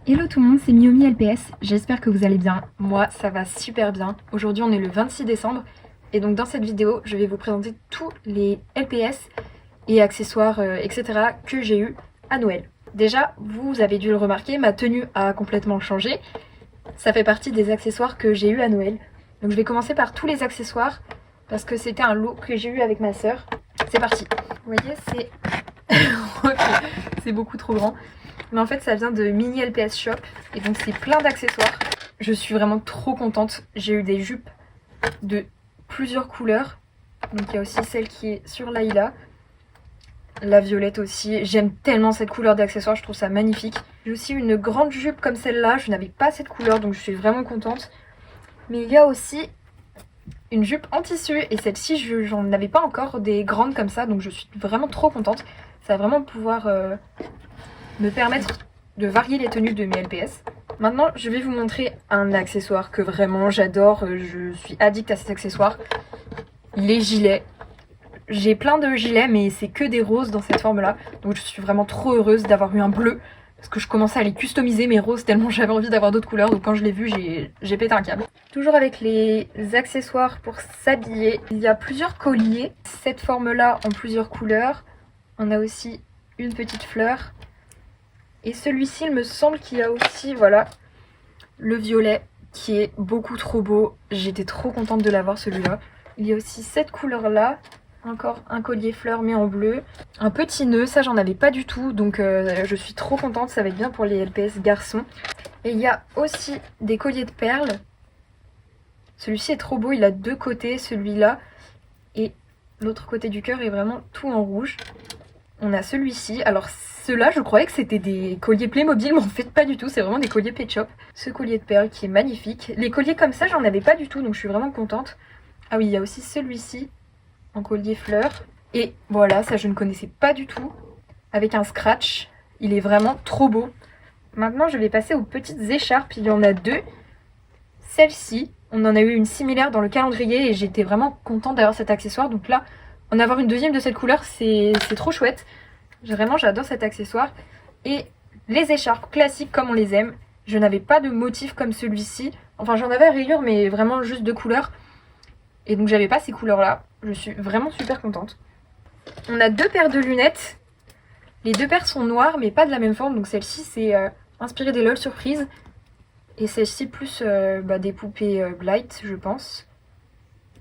Hello tout le monde, c'est Miyomi LPS, j'espère que vous allez bien. Moi ça va super bien. Aujourd'hui on est le 26 décembre et donc dans cette vidéo je vais vous présenter tous les LPS et accessoires etc. que j'ai eu à Noël. Déjà vous avez dû le remarquer, ma tenue a complètement changé. Ça fait partie des accessoires que j'ai eu à Noël. Donc je vais commencer par tous les accessoires parce que c'était un lot que j'ai eu avec ma soeur. C'est parti. Vous voyez c'est... Ok, c'est beaucoup trop grand. Mais en fait ça vient de Mini LPS Shop et donc c'est plein d'accessoires. Je suis vraiment trop contente. J'ai eu des jupes de plusieurs couleurs. Donc il y a aussi celle qui est sur Layla. La violette aussi. J'aime tellement cette couleur d'accessoires, je trouve ça magnifique. J'ai aussi une grande jupe comme celle-là. Je n'avais pas cette couleur donc je suis vraiment contente. Mais il y a aussi une jupe en tissu et celle-ci j'en avais pas encore des grandes comme ça donc je suis vraiment trop contente. Ça va vraiment pouvoir me permettre de varier les tenues de mes LPS. Maintenant, je vais vous montrer un accessoire que vraiment j'adore. Je suis addict à cet accessoire. Les gilets. J'ai plein de gilets, mais c'est que des roses dans cette forme-là. Donc je suis vraiment trop heureuse d'avoir eu un bleu. Parce que je commençais à les customiser, mes roses, tellement j'avais envie d'avoir d'autres couleurs. Donc quand je l'ai vu, j'ai pété un câble. Toujours avec les accessoires pour s'habiller. Il y a plusieurs colliers. Cette forme-là en plusieurs couleurs. On a aussi une petite fleur. Et celui-ci, il me semble qu'il y a aussi, voilà, le violet qui est beaucoup trop beau. J'étais trop contente de l'avoir celui-là. Il y a aussi cette couleur-là. Encore un collier fleur mais en bleu. Un petit nœud, ça j'en avais pas du tout. Donc je suis trop contente, ça va être bien pour les LPS garçons. Et il y a aussi des colliers de perles. Celui-ci est trop beau, il a deux côtés, celui-là. Et l'autre côté du cœur est vraiment tout en rouge. On a celui-ci. Alors ceux-là, je croyais que c'était des colliers Playmobil, mais en fait pas du tout. C'est vraiment des colliers Pet Shop. Ce collier de perles qui est magnifique. Les colliers comme ça, j'en avais pas du tout, donc je suis vraiment contente. Ah oui, il y a aussi celui-ci en collier fleur. Et voilà, ça je ne connaissais pas du tout. Avec un scratch. Il est vraiment trop beau. Maintenant, je vais passer aux petites écharpes. Il y en a deux. Celle-ci, on en a eu une similaire dans le calendrier et j'étais vraiment contente d'avoir cet accessoire. Donc là, en avoir une deuxième de cette couleur, c'est trop chouette. Vraiment, j'adore cet accessoire. Et les écharpes classiques comme on les aime. Je n'avais pas de motif comme celui-ci. Enfin, j'en avais à rayures, mais vraiment juste deux couleurs. Et donc, j'avais pas ces couleurs-là. Je suis vraiment super contente. On a deux paires de lunettes. Les deux paires sont noires, mais pas de la même forme. Donc, celle-ci, c'est inspirée des LOL Surprise. Et celle-ci, plus des poupées Blight, je pense.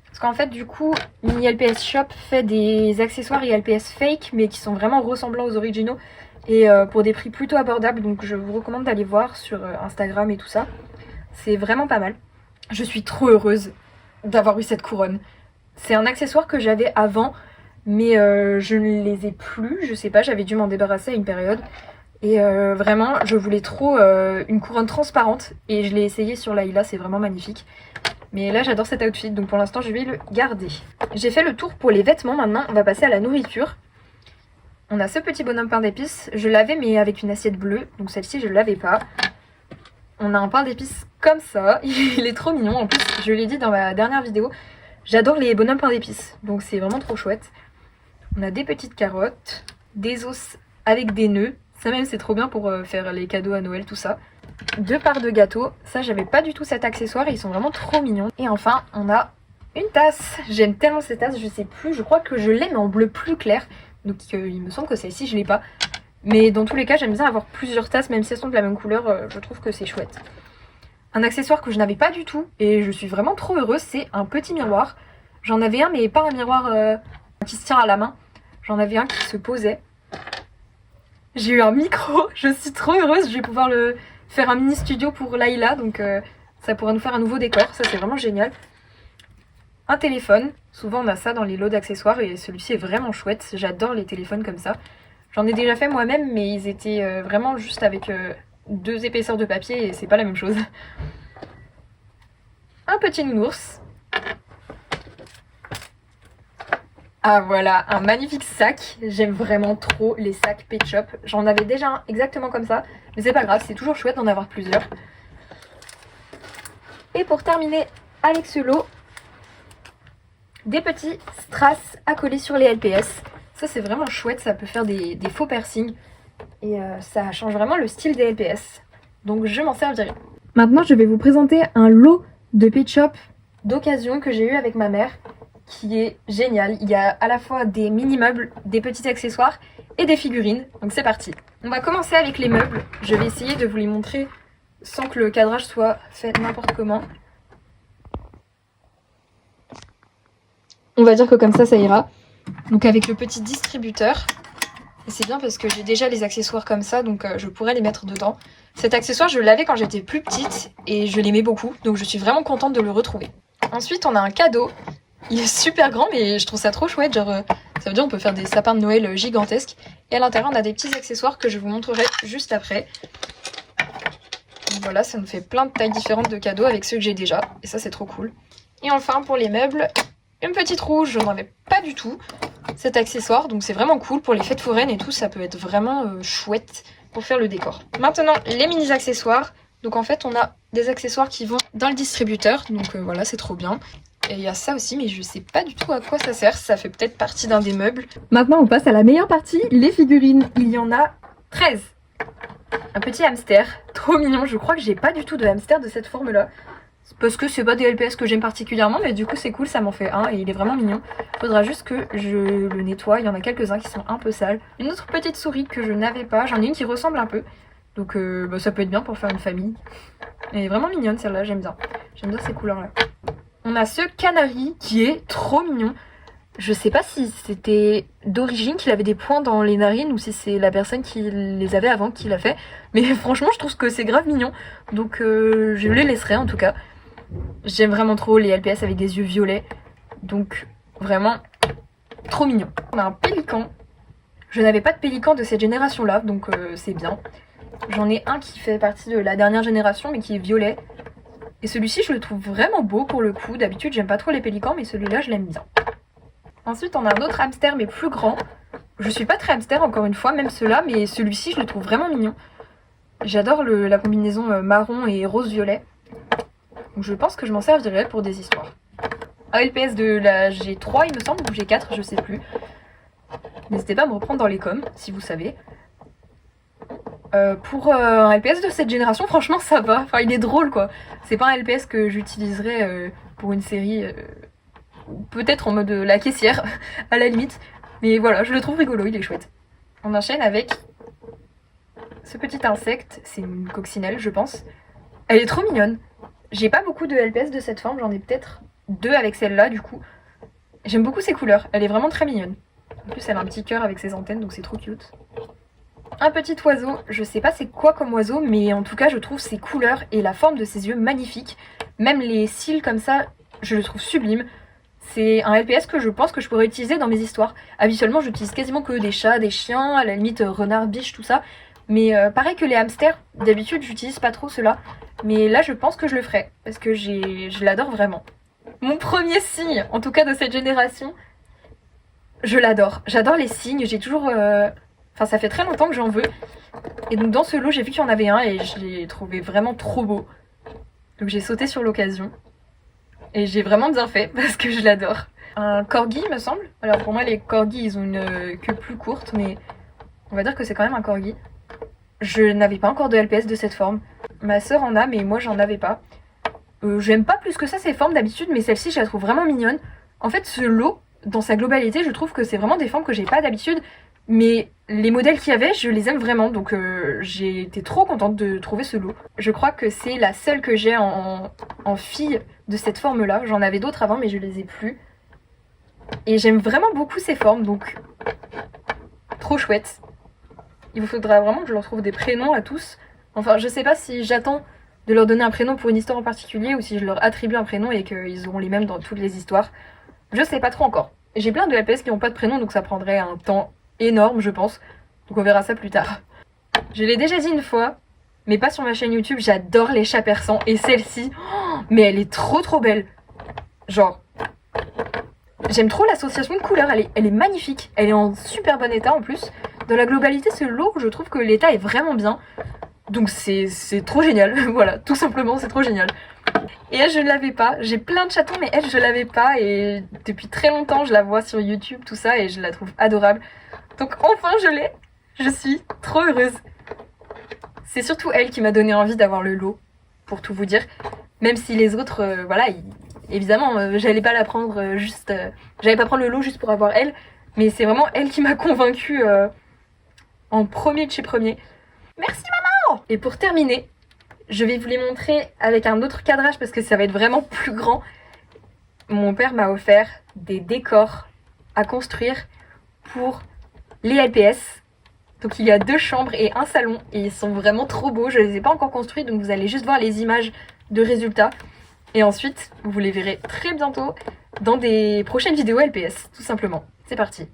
Parce qu'en fait, du coup, Mini LPS Shop fait des accessoires et LPS fake, mais qui sont vraiment ressemblants aux originaux. Et pour des prix plutôt abordables. Donc, je vous recommande d'aller voir sur Instagram et tout ça. C'est vraiment pas mal. Je suis trop heureuse d'avoir eu cette couronne. C'est un accessoire que j'avais avant, mais je ne les ai plus. Je sais pas, j'avais dû m'en débarrasser à une période. Et vraiment, je voulais trop une couronne transparente. Et je l'ai essayé sur Layla, c'est vraiment magnifique. Mais là, j'adore cet outfit, donc pour l'instant, je vais le garder. J'ai fait le tour pour les vêtements, maintenant, on va passer à la nourriture. On a ce petit bonhomme pain d'épices. Je l'avais, mais avec une assiette bleue. Donc celle-ci, je ne l'avais pas. On a un pain d'épices comme ça. Il est trop mignon. En plus, je l'ai dit dans ma dernière vidéo, j'adore les bonhommes pain d'épices. Donc c'est vraiment trop chouette. On a des petites carottes, des os avec des nœuds. Ça même, c'est trop bien pour faire les cadeaux à Noël, tout ça. Deux parts de gâteaux. Ça, j'avais pas du tout cet accessoire et ils sont vraiment trop mignons. Et enfin, on a une tasse. J'aime tellement cette tasse, je sais plus. Je crois que je l'ai, mais en bleu plus clair. Donc il me semble que celle-ci, je l'ai pas. Mais dans tous les cas, j'aime bien avoir plusieurs tasses, même si elles sont de la même couleur, je trouve que c'est chouette. Un accessoire que je n'avais pas du tout, et je suis vraiment trop heureuse, c'est un petit miroir. J'en avais un, mais pas un miroir qui se tient à la main. J'en avais un qui se posait. J'ai eu un micro, je suis trop heureuse, je vais pouvoir le faire un mini studio pour Layla, donc ça pourra nous faire un nouveau décor, ça c'est vraiment génial. Un téléphone, souvent on a ça dans les lots d'accessoires, et celui-ci est vraiment chouette, j'adore les téléphones comme ça. J'en ai déjà fait moi-même, mais ils étaient vraiment juste avec deux épaisseurs de papier et c'est pas la même chose. Un petit nounours. Ah voilà, un magnifique sac. J'aime vraiment trop les sacs Pet Shop. J'en avais déjà un exactement comme ça, mais c'est pas grave, c'est toujours chouette d'en avoir plusieurs. Et pour terminer avec ce lot, des petits strass à coller sur les LPS. Ça c'est vraiment chouette, ça peut faire des faux piercings et ça change vraiment le style des LPS. donc je m'en servirai. Maintenant je vais vous présenter un lot de Pet Shop d'occasion que j'ai eu avec ma mère, qui est génial. Il y a à la fois des mini-meubles, des petits accessoires et des figurines, donc c'est parti. On va commencer avec les meubles, je vais essayer de vous les montrer sans que le cadrage soit fait n'importe comment. On va dire que comme ça ira. Donc avec le petit distributeur. Et c'est bien parce que j'ai déjà les accessoires comme ça, donc je pourrais les mettre dedans. Cet accessoire, je l'avais quand j'étais plus petite et je l'aimais beaucoup, donc je suis vraiment contente de le retrouver. Ensuite, on a un cadeau. Il est super grand, mais je trouve ça trop chouette. Genre, ça veut dire on peut faire des sapins de Noël gigantesques. Et à l'intérieur, on a des petits accessoires que je vous montrerai juste après. Donc voilà, ça nous fait plein de tailles différentes de cadeaux avec ceux que j'ai déjà. Et ça, c'est trop cool. Et enfin, pour les meubles, une petite roue, je n'en avais pas du tout cet accessoire, donc c'est vraiment cool pour les fêtes foraines et tout, ça peut être vraiment chouette pour faire le décor. Maintenant, les mini accessoires. Donc en fait, on a des accessoires qui vont dans le distributeur, donc voilà, c'est trop bien. Et il y a ça aussi, mais je sais pas du tout à quoi ça sert, ça fait peut-être partie d'un des meubles. Maintenant, on passe à la meilleure partie, les figurines. Il y en a 13. Un petit hamster, trop mignon, je crois que j'ai pas du tout de hamster de cette forme-là. Parce que c'est pas des LPS que j'aime particulièrement, mais du coup c'est cool, ça m'en fait un et il est vraiment mignon. Faudra juste que je le nettoie, il y en a quelques-uns qui sont un peu sales. Une autre petite souris que je n'avais pas, j'en ai une qui ressemble un peu. Donc ça peut être bien pour faire une famille. Elle est vraiment mignonne celle-là, j'aime bien. J'aime bien ces couleurs-là. On a ce canari qui est trop mignon. Je sais pas si c'était d'origine qu'il avait des points dans les narines ou si c'est la personne qui les avait avant qui l'a fait. Mais franchement je trouve que c'est grave mignon. Donc je les laisserai en tout cas. J'aime vraiment trop les LPS avec des yeux violets. Donc vraiment trop mignon. On a un pélican. Je n'avais pas de pélican de cette génération là, donc c'est bien. J'en ai un qui fait partie de la dernière génération mais qui est violet. Et celui-ci je le trouve vraiment beau pour le coup. D'habitude j'aime pas trop les pélicans mais celui-là je l'aime bien. Ensuite on a un autre hamster mais plus grand. Je suis pas très hamster encore une fois, même ceux-là, mais celui-ci je le trouve vraiment mignon. J'adore la combinaison marron et rose-violet. Donc je pense que je m'en servirai pour des histoires. Un LPS de la G3 il me semble, ou G4, je sais plus. N'hésitez pas à me reprendre dans les coms si vous savez. Pour un LPS de cette génération, franchement ça va. Enfin il est drôle quoi. C'est pas un LPS que j'utiliserais pour une série, peut-être en mode la caissière à la limite. Mais voilà, je le trouve rigolo, il est chouette. On enchaîne avec ce petit insecte, c'est une coccinelle je pense. Elle est trop mignonne. J'ai pas beaucoup de LPS de cette forme, j'en ai peut-être 2 avec celle-là du coup. J'aime beaucoup ses couleurs, elle est vraiment très mignonne. En plus elle a un petit cœur avec ses antennes donc c'est trop cute. Un petit oiseau, je sais pas c'est quoi comme oiseau mais en tout cas je trouve ses couleurs et la forme de ses yeux magnifiques. Même les cils comme ça, je le trouve sublime. C'est un LPS que je pense que je pourrais utiliser dans mes histoires. Habituellement j'utilise quasiment que des chats, des chiens, à la limite renard, biche, tout ça. Mais pareil que les hamsters, d'habitude j'utilise pas trop ceux-là. Mais là je pense que je le ferai, parce que je l'adore vraiment. Mon premier signe, en tout cas de cette génération, je l'adore. J'adore les signes, j'ai toujours... Enfin ça fait très longtemps que j'en veux. Et donc dans ce lot j'ai vu qu'il y en avait un et je l'ai trouvé vraiment trop beau. Donc j'ai sauté sur l'occasion. Et j'ai vraiment bien fait, parce que je l'adore. Un corgi il me semble. Alors pour moi les corgis ils ont une queue plus courte, mais on va dire que c'est quand même un corgi. Je n'avais pas encore de LPS de cette forme. Ma sœur en a, mais moi j'en avais pas. J'aime pas plus que ça ces formes d'habitude, mais celle-ci je la trouve vraiment mignonne. En fait ce lot, dans sa globalité, je trouve que c'est vraiment des formes que j'ai pas d'habitude. Mais les modèles qu'il y avait, je les aime vraiment, donc j'ai été trop contente de trouver ce lot. Je crois que c'est la seule que j'ai en fille de cette forme-là. J'en avais d'autres avant, mais je les ai plus. Et j'aime vraiment beaucoup ces formes, donc trop chouette. Il vous faudra vraiment que je leur trouve des prénoms à tous. Enfin, je sais pas si j'attends de leur donner un prénom pour une histoire en particulier ou si je leur attribue un prénom et qu'ils auront les mêmes dans toutes les histoires. Je sais pas trop encore. J'ai plein de LPS qui n'ont pas de prénom, donc ça prendrait un temps énorme, je pense. Donc on verra ça plus tard. Je l'ai déjà dit une fois, mais pas sur ma chaîne YouTube, j'adore les chats persans. Et celle-ci, oh, mais elle est trop belle. Genre, j'aime trop l'association de couleurs, elle est magnifique. Elle est en super bon état en plus. Dans la globalité, ce lot, je trouve que l'état est vraiment bien. Donc c'est trop génial, voilà, tout simplement, c'est trop génial. Et elle, je ne l'avais pas. J'ai plein de chatons, mais elle, je l'avais pas. Et depuis très longtemps, je la vois sur YouTube, tout ça, et je la trouve adorable. Donc enfin, je l'ai. Je suis trop heureuse. c'est surtout elle qui m'a donné envie d'avoir le lot, pour tout vous dire. Même si les autres, voilà, évidemment, j'allais pas la prendre j'allais pas prendre le lot juste pour avoir elle. Mais c'est vraiment elle qui m'a convaincue en premier de chez premier. Merci maman! Et pour terminer, je vais vous les montrer avec un autre cadrage parce que ça va être vraiment plus grand. Mon père m'a offert des décors à construire pour les LPS. Donc il y a 2 chambres et un salon et ils sont vraiment trop beaux. Je les ai pas encore construits donc vous allez juste voir les images de résultats. Et ensuite vous les verrez très bientôt dans des prochaines vidéos LPS tout simplement. C'est parti.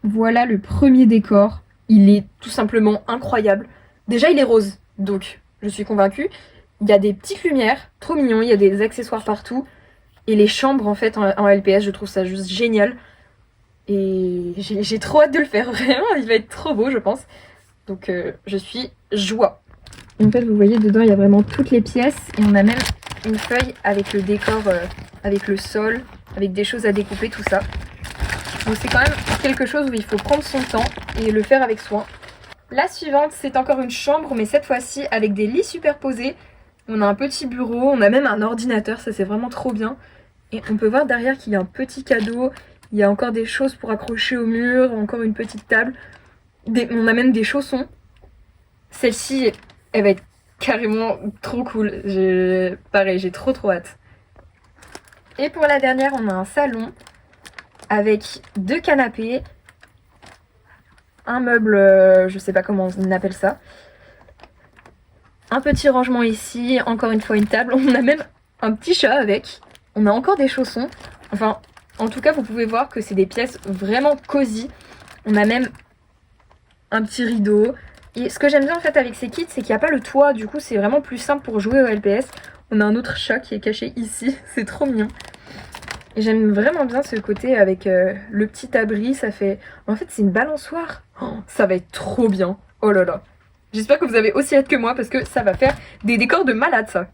Voilà le premier décor. Il est tout simplement incroyable. Déjà il est rose donc je suis convaincue. Il y a des petites lumières, trop mignon, il y a des accessoires partout. Et les chambres en fait en LPS, je trouve ça juste génial. Et j'ai trop hâte de le faire, vraiment, il va être trop beau je pense. Donc je suis joie. En fait vous voyez dedans il y a vraiment toutes les pièces et on a même une feuille avec le décor, avec le sol, avec des choses à découper, tout ça. Donc c'est quand même quelque chose où il faut prendre son temps et le faire avec soin. La suivante c'est encore une chambre mais cette fois-ci avec des lits superposés. On a un petit bureau, on a même un ordinateur, ça c'est vraiment trop bien. Et on peut voir derrière qu'il y a un petit cadeau. Il y a encore des choses pour accrocher au mur, encore une petite table. On a même des chaussons. Celle-ci, elle va être carrément trop cool. Pareil, j'ai trop hâte. Et pour la dernière, on a un salon avec 2 canapés. Un meuble, je sais pas comment on appelle ça. Un petit rangement ici, encore une fois une table. On a même un petit chat avec. On a encore des chaussons. Enfin... En tout cas, vous pouvez voir que c'est des pièces vraiment cosy. On a même un petit rideau. Et ce que j'aime bien en fait avec ces kits, c'est qu'il n'y a pas le toit. Du coup, c'est vraiment plus simple pour jouer au LPS. On a un autre chat qui est caché ici. C'est trop mignon. Et j'aime vraiment bien ce côté avec le petit abri. Ça fait... En fait, c'est une balançoire. Oh, ça va être trop bien. Oh là là. J'espère que vous avez aussi hâte que moi parce que ça va faire des décors de malade ça.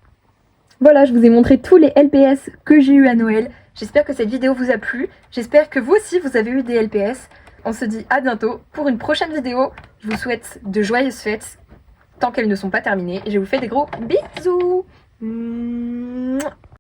Voilà, je vous ai montré tous les LPS que j'ai eu à Noël. J'espère que cette vidéo vous a plu. J'espère que vous aussi vous avez eu des LPS. On se dit à bientôt pour une prochaine vidéo. Je vous souhaite de joyeuses fêtes tant qu'elles ne sont pas terminées. Et je vous fais des gros bisous.